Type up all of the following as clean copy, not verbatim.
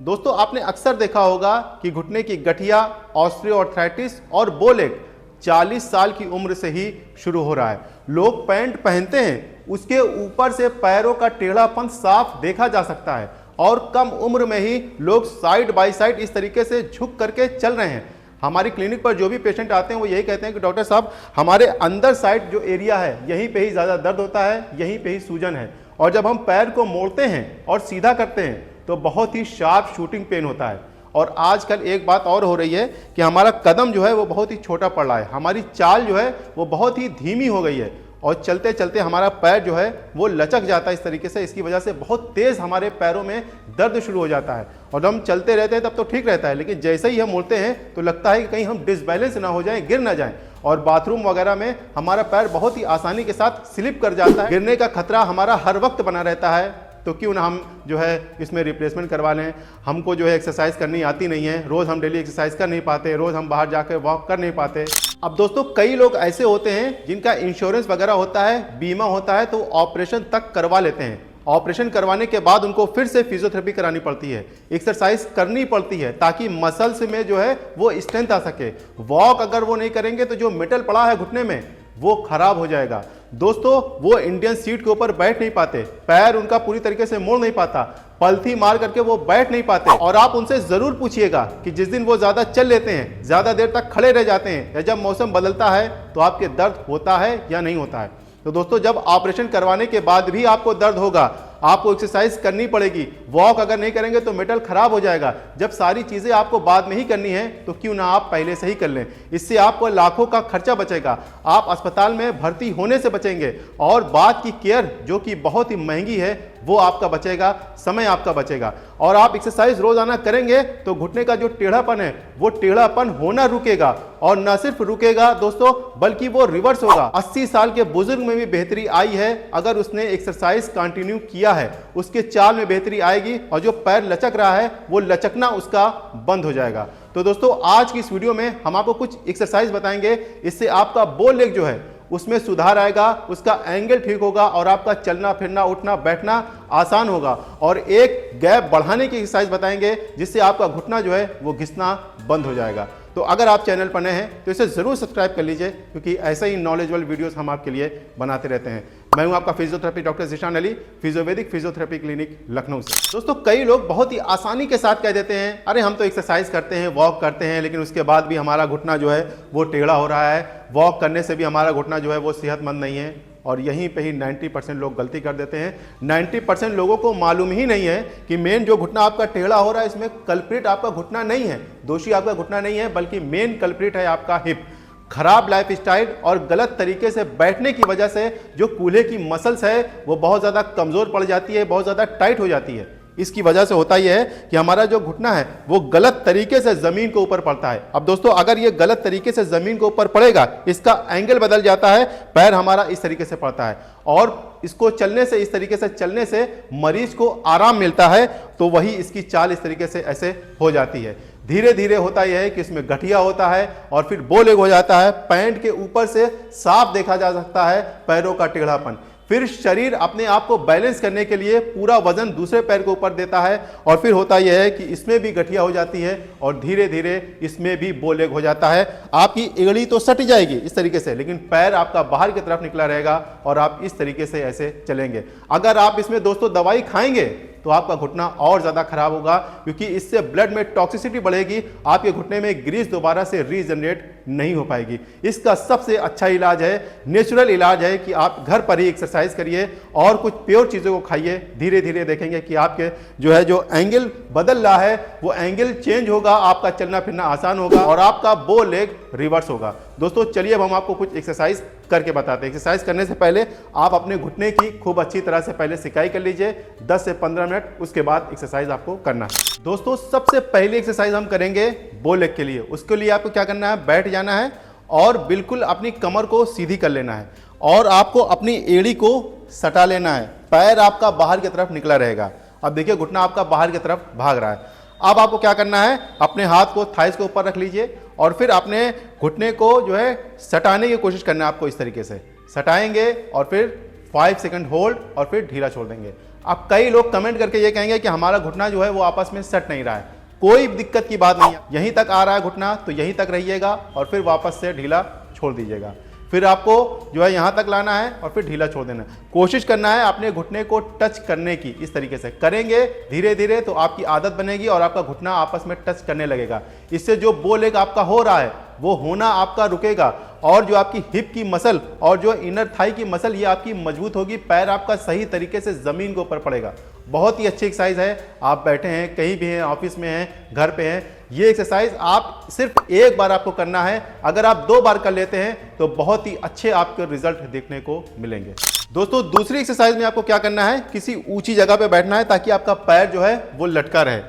दोस्तों आपने अक्सर देखा होगा कि घुटने की गठिया, ऑस्टियोआर्थराइटिस और बोलेक 40 साल की उम्र से ही शुरू हो रहा है। लोग पैंट पहनते हैं, उसके ऊपर से पैरों का टेढ़ापन साफ देखा जा सकता है और कम उम्र में ही लोग साइड बाय साइड इस तरीके से झुक करके चल रहे हैं। हमारी क्लिनिक पर जो भी पेशेंट आते हैं वो यही कहते हैं कि डॉक्टर साहब हमारे अंदर साइड जो एरिया है यहीं पे ही ज़्यादा दर्द होता है, यहीं पे ही सूजन है, और जब हम पैर को मोड़ते हैं और सीधा करते हैं तो बहुत ही शार्प शूटिंग पेन होता है। और आजकल एक बात और हो रही है कि हमारा कदम जो है वो बहुत ही छोटा पड़ रहा है, हमारी चाल जो है वो बहुत ही धीमी हो गई है और चलते चलते हमारा पैर जो है वो लचक जाता है इस तरीके से। इसकी वजह से बहुत तेज़ हमारे पैरों में दर्द शुरू हो जाता है और जब हम चलते रहते हैं तब तो ठीक रहता है, लेकिन जैसे ही हम मुड़ते हैं तो लगता है कि कहीं हम डिसबैलेंस ना हो जाएं, गिर ना जाएं, और बाथरूम वगैरह में हमारा पैर बहुत ही आसानी के साथ स्लिप कर जाता है। गिरने का खतरा हमारा हर वक्त बना रहता है। तो क्यों ना हम जो है इसमें रिप्लेसमेंट करवा लें। हमको जो है एक्सरसाइज करनी आती नहीं है, रोज़ हम डेली एक्सरसाइज कर नहीं पाते, रोज़ हम बाहर जाकर वॉक कर नहीं पाते। अब दोस्तों कई लोग ऐसे होते हैं जिनका इंश्योरेंस वगैरह होता है, बीमा होता है, तो ऑपरेशन तक करवा लेते हैं। ऑपरेशन करवाने के बाद उनको फिर से फिजियोथेरेपी करानी पड़ती है, एक्सरसाइज करनी पड़ती है ताकि मसल्स में जो है वो स्ट्रेंथ आ सके। वॉक अगर वो नहीं करेंगे तो जो मेटल पड़ा है घुटने में वो खराब हो जाएगा। दोस्तों वो इंडियन सीट के ऊपर बैठ नहीं पाते, पैर उनका पूरी तरीके से मोड़ नहीं पाता, पलथी मार करके वो बैठ नहीं पाते। और आप उनसे जरूर पूछिएगा कि जिस दिन वो ज्यादा चल लेते हैं, ज्यादा देर तक खड़े रह जाते हैं, या जब मौसम बदलता है तो आपके दर्द होता है या नहीं होता है। तो दोस्तों जब ऑपरेशन करवाने के बाद भी आपको दर्द होगा, आपको एक्सरसाइज करनी पड़ेगी, वॉक अगर नहीं करेंगे तो मेटल खराब हो जाएगा। जब सारी चीजें आपको बाद में ही करनी है तो क्यों ना आप पहले से ही कर लें। इससे आपको लाखों का खर्चा बचेगा, आप अस्पताल में भर्ती होने से बचेंगे और बाद की केयर जो कि बहुत ही महंगी है वो आपका बचेगा, समय आपका बचेगा। और आप एक्सरसाइज रोजाना करेंगे तो घुटने का जो टेढ़ापन है वो टेढ़ापन होना रुकेगा, और न सिर्फ रुकेगा दोस्तों बल्कि वो रिवर्स होगा। 80 साल के बुजुर्ग में भी बेहतरी आई है अगर उसने एक्सरसाइज कंटिन्यू किया है, उसके चाल में बेहतरी आएगी और जो पैर लचक रहा है वो लचकना उसका बंद हो जाएगा। तो दोस्तों आज की इस वीडियो में हम आपको कुछ एक्सरसाइज बताएंगे, इससे आपका बो लेग जो है उसमें सुधार आएगा, उसका एंगल ठीक होगा और आपका चलना फिरना उठना बैठना आसान होगा। और एक गैप बढ़ाने की एक्सरसाइज बताएंगे जिससे आपका घुटना जो है वो घिसना बंद हो जाएगा। तो अगर आप चैनल पर नए हैं तो इसे जरूर सब्सक्राइब कर लीजिए, क्योंकि ऐसे ही नॉलेजेबल वीडियोस हम आपके लिए बनाते रहते हैं। मैं हूं आपका physiotherapy doctor Zeeshan Ali, Physiovaidic physiotherapy clinic Lucknow से। दोस्तों कई लोग बहुत ही आसानी के साथ कह देते हैं अरे हम तो एक्सरसाइज करते हैं, वॉक करते हैं, लेकिन उसके बाद भी हमारा घुटना जो है वो टेढ़ा हो रहा है, वॉक करने से भी हमारा घुटना जो है वो सेहतमंद नहीं है। और यहीं पे ही 90% लोग गलती कर देते हैं। 90% लोगों को मालूम ही नहीं है कि मेन जो घुटना आपका टेढ़ा हो रहा है इसमें कल्प्रिट आपका घुटना नहीं है, दोषी आपका घुटना नहीं है, बल्कि मेन कल्प्रिट है आपका हिप। खराब लाइफस्टाइल और गलत तरीके से बैठने की वजह से जो कूल्हे की मसल्स है वो बहुत ज़्यादा कमज़ोर पड़ जाती है, बहुत ज़्यादा टाइट हो जाती है। इसकी वजह से होता यह है कि हमारा जो घुटना है वो गलत तरीके से जमीन के ऊपर पड़ता है। अब दोस्तों अगर ये गलत तरीके से जमीन के ऊपर पड़ेगा, इसका एंगल बदल जाता है, पैर हमारा इस तरीके से पड़ता है और इसको चलने से, इस तरीके से चलने से मरीज को आराम मिलता है, तो वही इसकी चाल इस तरीके से ऐसे हो जाती है। धीरे धीरे होता यह है कि इसमें गठिया होता है और फिर बो लेग हो जाता है, पैंट के ऊपर से साफ देखा जा सकता है पैरों का टेढ़ापन। फिर शरीर अपने आप को बैलेंस करने के लिए पूरा वजन दूसरे पैर के ऊपर देता है और फिर होता यह है कि इसमें भी गठिया हो जाती है और धीरे धीरे इसमें भी बो लेग हो जाता है। आपकी एड़ी तो सट जाएगी इस तरीके से, लेकिन पैर आपका बाहर की तरफ निकला रहेगा और आप इस तरीके से ऐसे चलेंगे। अगर आप इसमें दोस्तों दवाई खाएंगे तो आपका घुटना और ज्यादा खराब होगा, क्योंकि इससे ब्लड में टॉक्सिसिटी बढ़ेगी, आपके घुटने में ग्रीस दोबारा से रीजनरेट नहीं हो पाएगी। इसका सबसे अच्छा इलाज है, नेचुरल इलाज है कि आप घर पर ही एक्सरसाइज करिए और कुछ प्योर चीज़ों को खाइए। धीरे धीरे देखेंगे कि आपके जो है जो एंगल बदल रहा है वो एंगल चेंज होगा, आपका चलना फिरना आसान होगा और आपका बो लेग रिवर्स होगा। दोस्तों चलिए अब हम आपको कुछ एक्सरसाइज करके बताते हैं। एक्सरसाइज करने से पहले आप अपने घुटने की खूब अच्छी तरह से पहले सिकाई कर लीजिए 10 से 15 मिनट, उसके बाद एक्सरसाइज आपको करना है। दोस्तों सबसे पहली एक्सरसाइज हम करेंगे बो लेग के लिए। उसके लिए आपको क्या करना है, बैठ जाना है और बिल्कुल अपनी कमर को सीधी कर लेना है और आपको अपनी एड़ी को सटा लेना है, पैर आपका बाहर की तरफ निकला रहेगा। अब देखिए घुटना आपका बाहर की तरफ भाग रहा है। अब आपको क्या करना है, अपने हाथ को थाइस के ऊपर रख लीजिए और फिर अपने घुटने को जो है सटाने की कोशिश करना है। आपको इस तरीके से सटाएंगे और फिर 5 सेकंड होल्ड और फिर ढीला छोड़ देंगे। अब कई लोग कमेंट करके ये कहेंगे कि हमारा घुटना जो है वो आपस में सट नहीं रहा है। कोई दिक्कत की बात नहीं है, यहीं तक आ रहा है घुटना तो यहीं तक रहिएगा और फिर वापस से ढीला छोड़ दीजिएगा। फिर आपको जो है यहाँ तक लाना है और फिर ढीला छोड़ देना है। कोशिश करना है अपने घुटने को टच करने की। इस तरीके से करेंगे धीरे धीरे तो आपकी आदत बनेगी और आपका घुटना आपस में टच करने लगेगा। इससे जो बो लेग आपका हो रहा है वो होना आपका रुकेगा और जो आपकी हिप की मसल और जो इनर थाई की मसल ये आपकी मजबूत होगी। पैर आपका सही तरीके से जमीन के ऊपर पड़ेगा। बहुत ही अच्छी एक्सरसाइज है। आप बैठे हैं, कहीं भी हैं, ऑफिस में हैं, घर पे हैं, ये एक्सरसाइज आप सिर्फ एक बार आपको करना है। अगर आप 2 बार कर लेते हैं तो बहुत ही अच्छे आपके रिजल्ट देखने को मिलेंगे। दोस्तों दूसरी एक्सरसाइज में आपको क्या करना है, किसी ऊंची जगह पे बैठना है ताकि आपका पैर जो है वो लटका रहे।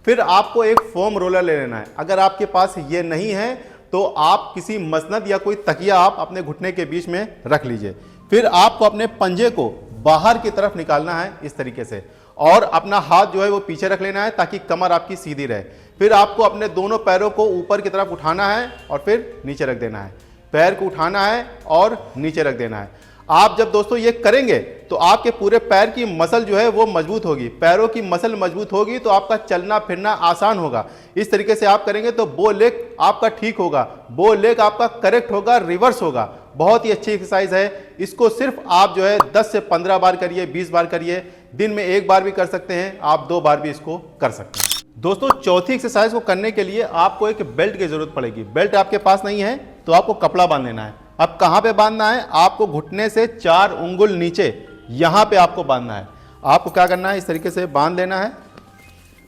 फिर आपको एक फोम रोलर ले लेना है। अगर आपके पास ये नहीं है तो आप किसी मसनद या कोई तकिया आप अपने घुटने के बीच में रख लीजिए। फिर आपको अपने पंजे को बाहर की तरफ निकालना है इस तरीके से और अपना हाथ जो है वो पीछे रख लेना है ताकि कमर आपकी सीधी रहे। फिर आपको अपने दोनों पैरों को ऊपर की तरफ उठाना है और फिर नीचे रख देना है। पैर को उठाना है और नीचे रख देना है। आप जब दोस्तों ये करेंगे तो आपके पूरे पैर की मसल जो है वो मजबूत होगी। पैरों की मसल मजबूत होगी तो आपका चलना फिरना आसान होगा। इस तरीके से आप करेंगे तो बो लेग आपका ठीक होगा, बो लेग आपका करेक्ट होगा, रिवर्स होगा। बहुत ही अच्छी एक्सरसाइज है। इसको सिर्फ आप जो है 10 से 15 बार करिए, 20 बार करिए। दिन में 1 बार भी कर सकते हैं, आप 2 बार भी इसको कर सकते हैं। दोस्तों चौथी एक्सरसाइज को करने के लिए आपको एक बेल्ट की जरूरत पड़ेगी। बेल्ट आपके पास नहीं है तो आपको कपड़ा बांध लेना है। अब कहां पे बांधना है, आपको घुटने से 4 उंगल नीचे यहां पे आपको बांधना है। आपको क्या करना है, इस तरीके से बांध लेना है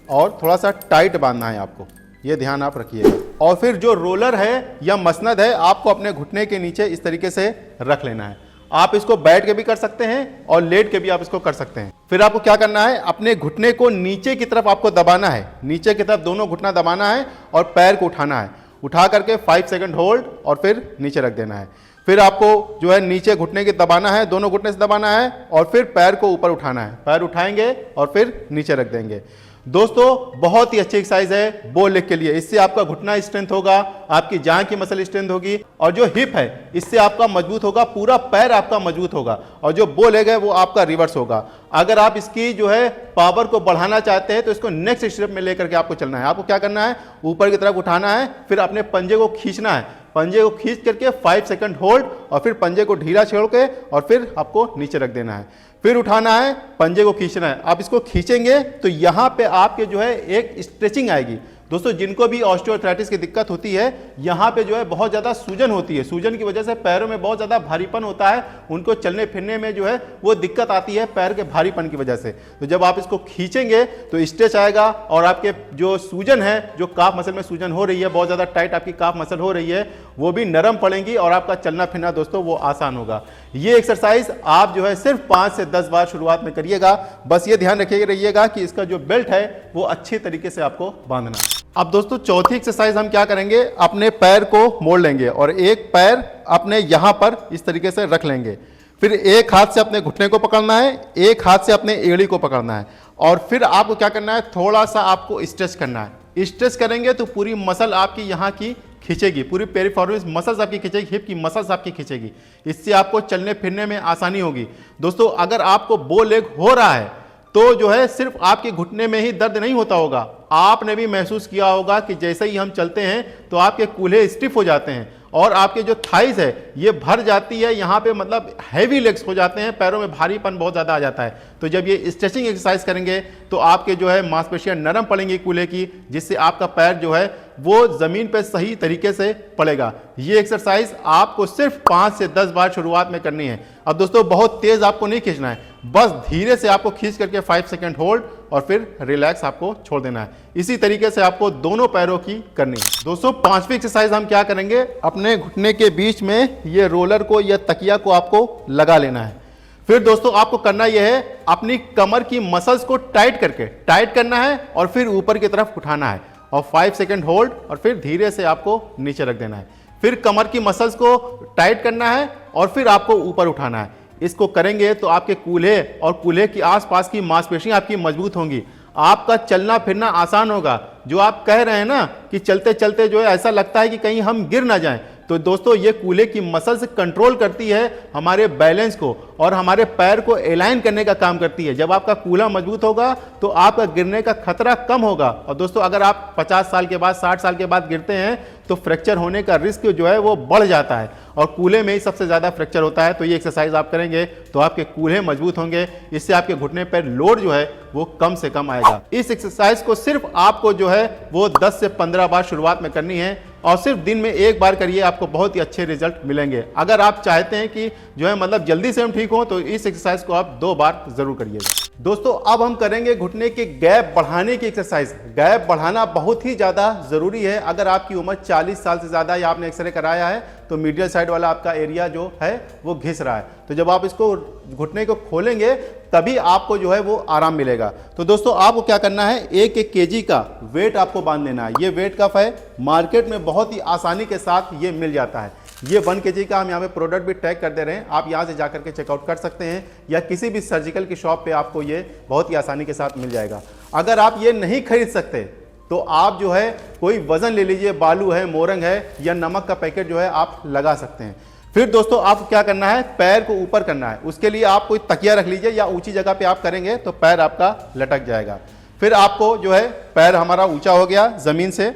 और थोड़ा सा टाइट बांधना है आपको, ये ध्यान आप रखिएगा। और फिर जो रोलर है या मसनद है आपको अपने घुटने के नीचे इस तरीके से रख लेना है। आप इसको बैठ के भी कर सकते हैं और लेट के भी आप इसको कर सकते हैं। फिर आपको क्या करना है, अपने घुटने को नीचे की तरफ आपको दबाना है, नीचे की तरफ दोनों घुटना दबाना है और पैर को उठाना है। उठा करके 5 सेकंड होल्ड और फिर नीचे रख देना है। फिर आपको जो है नीचे घुटने की दबाना है, दोनों घुटने से दबाना है और फिर पैर को ऊपर उठाना है। पैर उठाएंगे और फिर नीचे रख देंगे। दोस्तों बहुत ही अच्छी एक्सरसाइज है बो लेग के लिए। इससे आपका घुटना स्ट्रेंथ होगा, आपकी जांघ की मसल स्ट्रेंथ होगी और जो हिप है इससे आपका मजबूत होगा, पूरा पैर आपका मजबूत होगा और जो बो लेग है वो आपका रिवर्स होगा। अगर आप इसकी जो है पावर को बढ़ाना चाहते हैं तो इसको नेक्स्ट स्टेप में लेकर के आपको चलना है। आपको क्या करना है, ऊपर की तरफ उठाना है, फिर अपने पंजे को खींचना है। पंजे को खींच करके 5 सेकंड होल्ड और फिर पंजे को ढीला छोड़ के और फिर आपको नीचे रख देना है। फिर उठाना है, पंजे को खींचना है। आप इसको खींचेंगे तो यहाँ पे आपके जो है एक स्ट्रेचिंग आएगी। दोस्तों जिनको भी ऑस्टियोआर्थराइटिस की दिक्कत होती है, यहाँ पे जो है बहुत ज़्यादा सूजन होती है, सूजन की वजह से पैरों में बहुत ज़्यादा भारीपन होता है, उनको चलने फिरने में जो है वो दिक्कत आती है पैर के भारीपन की वजह से। तो जब आप इसको खींचेंगे तो स्ट्रेच आएगा और आपके जो सूजन है, जो काफ मसल में सूजन हो रही है, बहुत ज़्यादा टाइट आपकी काफ मसल हो रही है, वो भी नरम पड़ेंगी और आपका चलना फिरना दोस्तों वो आसान होगा। ये एक्सरसाइज आप जो है सिर्फ 5 से 10 बार शुरुआत में करिएगा। बस ये ध्यान रखिएगा कि इसका जो बेल्ट है वो अच्छे तरीके से आपको बांधना। अब दोस्तों चौथी एक्सरसाइज हम क्या करेंगे, अपने पैर को मोड़ लेंगे और एक पैर अपने यहां पर इस तरीके से रख लेंगे। फिर एक हाथ से अपने घुटने को पकड़ना है, एक हाथ से अपने एड़ी को पकड़ना है और फिर आपको क्या करना है, थोड़ा सा आपको स्ट्रेच करना है। स्ट्रेच करेंगे तो पूरी मसल आपकी यहाँ की खींचेगी, पूरी पेरिफेरल्स मसल्स आपकी खींचेगी, हिप की मसल्स आपकी खींचेगी। इससे आपको चलने फिरने में आसानी होगी। दोस्तों अगर आपको बो लेग हो रहा है तो जो है सिर्फ आपके घुटने में ही दर्द नहीं होता होगा, आपने भी महसूस किया होगा कि जैसे ही हम चलते हैं तो आपके कूल्हे स्टिफ हो जाते हैं और आपके जो थाइस है ये भर जाती है, यहाँ पे मतलब हैवी लेग्स हो जाते हैं, पैरों में भारीपन बहुत ज़्यादा आ जाता है। तो जब ये स्ट्रेचिंग एक्सरसाइज करेंगे तो आपके जो है मांसपेशियां नरम पड़ेंगी कूल्हे की, जिससे आपका पैर जो है वो ज़मीन पे सही तरीके से पड़ेगा। ये एक्सरसाइज आपको सिर्फ 5 से 10 बार शुरुआत में करनी है। अब दोस्तों बहुत तेज़ आपको नहीं खींचना है, बस धीरे से आपको खींच करके 5 सेकंड होल्ड और फिर रिलैक्स आपको छोड़ देना है। इसी तरीके से आपको दोनों पैरों की करनी है। दोस्तों 5वीं एक्सरसाइज हम क्या करेंगे, अपने घुटने के बीच में ये रोलर को या तकिया को आपको लगा लेना है। फिर दोस्तों आपको करना यह है, अपनी कमर की मसल्स को टाइट करके टाइट करना है और फिर ऊपर की तरफ उठाना है और 5 सेकंड होल्ड और फिर धीरे से आपको नीचे रख देना है। फिर कमर की मसल्स को टाइट करना है और फिर आपको ऊपर उठाना है। इसको करेंगे तो आपके कूल्हे और कूल्हे की आसपास की मांसपेशियां आपकी मजबूत होंगी, आपका चलना फिरना आसान होगा। जो आप कह रहे हैं ना कि चलते चलते जो है ऐसा लगता है कि कहीं हम गिर ना जाएं, तो दोस्तों ये कूल्हे की मसल्स कंट्रोल करती है हमारे बैलेंस को और हमारे पैर को अलाइन करने का काम करती है। जब आपका कूल्हा मजबूत होगा तो आपका गिरने का खतरा कम होगा। और दोस्तों अगर आप 50 साल के बाद 60 साल के बाद गिरते हैं तो फ्रैक्चर होने का रिस्क जो है वो बढ़ जाता है और कूल्हे में ही सबसे ज़्यादा फ्रैक्चर होता है। तो ये एक्सरसाइज आप करेंगे तो आपके कूल्हे मजबूत होंगे, इससे आपके घुटने पर लोड जो है वो कम से कम आएगा। इस एक्सरसाइज को सिर्फ आपको जो है वो 10 से 15 बार शुरुआत में करनी है और सिर्फ दिन में एक बार करिए, आपको बहुत ही अच्छे रिजल्ट मिलेंगे। अगर आप चाहते हैं कि जो है मतलब जल्दी से हम ठीक हो तो इस एक्सरसाइज को आप 2 बार जरूर करिएगा। दोस्तों अब हम करेंगे घुटने के गैप बढ़ाने की एक्सरसाइज। गैप बढ़ाना बहुत ही ज़्यादा ज़रूरी है। अगर आपकी उम्र 40 साल से ज़्यादा या आपने एक्सरे कराया है तो मीडियल साइड वाला आपका एरिया जो है वो घिस रहा है, तो जब आप इसको घुटने को खोलेंगे तभी आपको जो है वो आराम मिलेगा। तो दोस्तों आपको क्या करना है, 1-1 केजी का वेट आपको बांध लेना है। ये वेट कप है, मार्केट में बहुत ही आसानी के साथ ये मिल जाता है। ये 1 केजी का हम यहाँ पे प्रोडक्ट भी टैग कर दे रहे हैं, आप यहाँ से जाकर के चेकआउट कर सकते हैं या किसी भी सर्जिकल की शॉप पे आपको ये बहुत ही आसानी के साथ मिल जाएगा। अगर आप ये नहीं खरीद सकते तो आप जो है कोई वजन ले लीजिए, बालू है, मोरंग है या नमक का पैकेट जो है आप लगा सकते हैं। फिर दोस्तों आपको क्या करना है, पैर को ऊपर करना है। उसके लिए आप कोई तकिया रख लीजिए या ऊंची जगह पे आप करेंगे तो पैर आपका लटक जाएगा। फिर आपको जो है पैर हमारा ऊंचा हो गया जमीन से।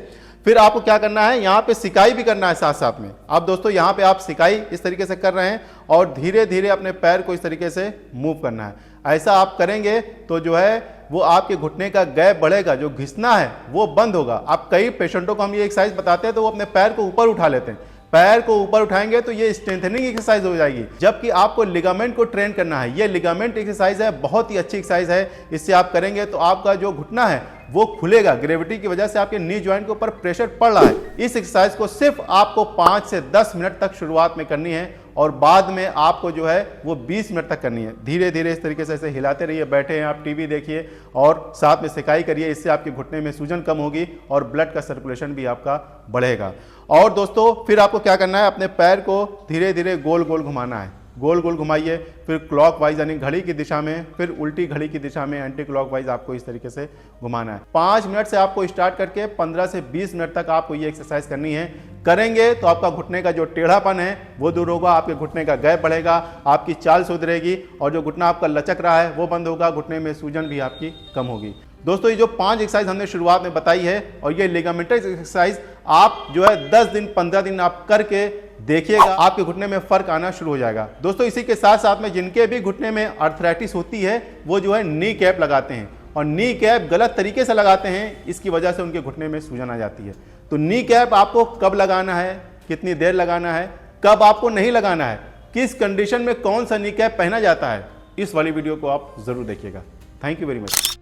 फिर आपको क्या करना है, यहाँ पे सिकाई भी करना है साथ साथ में। अब दोस्तों यहाँ पे आप सिकाई इस तरीके से कर रहे हैं और धीरे धीरे अपने पैर को इस तरीके से मूव करना है। ऐसा आप करेंगे तो जो है वो आपके घुटने का गैप बढ़ेगा, जो घिसना है वो बंद होगा। आप कई पेशेंटों को हम ये एक्सरसाइज बताते हैं तो वो अपने पैर को ऊपर उठा लेते हैं। पैर को ऊपर उठाएंगे तो ये स्ट्रेंथनिंग एक्सरसाइज हो जाएगी, जबकि आपको लिगामेंट को ट्रेन करना है। ये लिगामेंट एक्सरसाइज है, बहुत ही अच्छी एक्सरसाइज है। इससे आप करेंगे तो आपका जो घुटना है वो खुलेगा। ग्रेविटी की वजह से आपके नी जॉइंट के ऊपर प्रेशर पड़ रहा है। इस एक्सरसाइज को सिर्फ आपको 5 से 10 मिनट तक शुरुआत में करनी है और बाद में आपको जो है वो 20 मिनट तक करनी है। धीरे धीरे इस तरीके से ऐसे हिलाते रहिए, बैठे हैं आप, टीवी देखिए और साथ में सिकाई करिए। इससे आपके घुटने में सूजन कम होगी और ब्लड का सर्कुलेशन भी आपका बढ़ेगा। और दोस्तों फिर आपको क्या करना है, अपने पैर को धीरे धीरे गोल गोल घुमाना है। गोल गोल घुमाइए, फिर क्लॉकवाइज यानी घड़ी की दिशा में, फिर उल्टी घड़ी की दिशा में एंटी क्लॉकवाइज आपको इस तरीके से घुमाना है। 5 मिनट से आपको स्टार्ट करके 15 से 20 मिनट तक आपको ये एक्सरसाइज करनी है। करेंगे तो आपका घुटने का जो टेढ़ापन है वो दूर होगा, आपके घुटने का गैप बढ़ेगा, आपकी चाल सुधरेगी और जो घुटना आपका लचक रहा है वो बंद होगा, घुटने में सूजन भी आपकी कम होगी। दोस्तों ये जो 5 एक्सरसाइज हमने शुरुआत में बताई है और ये लिगामेंटल एक्सरसाइज आप जो है 10 दिन 15 दिन आप करके देखिएगा, आपके घुटने में फर्क आना शुरू हो जाएगा। दोस्तों इसी के साथ साथ में जिनके भी घुटने में आर्थराइटिस होती है वो जो है नी कैप लगाते हैं और नी कैप गलत तरीके से लगाते हैं, इसकी वजह से उनके घुटने में सूजन आ जाती है। तो नी कैप आपको कब लगाना है, कितनी देर लगाना है, कब आपको नहीं लगाना है, किस कंडीशन में कौन सा नी कैप पहना जाता है, इस वाली वीडियो को आप जरूर देखिएगा। Thank you very much.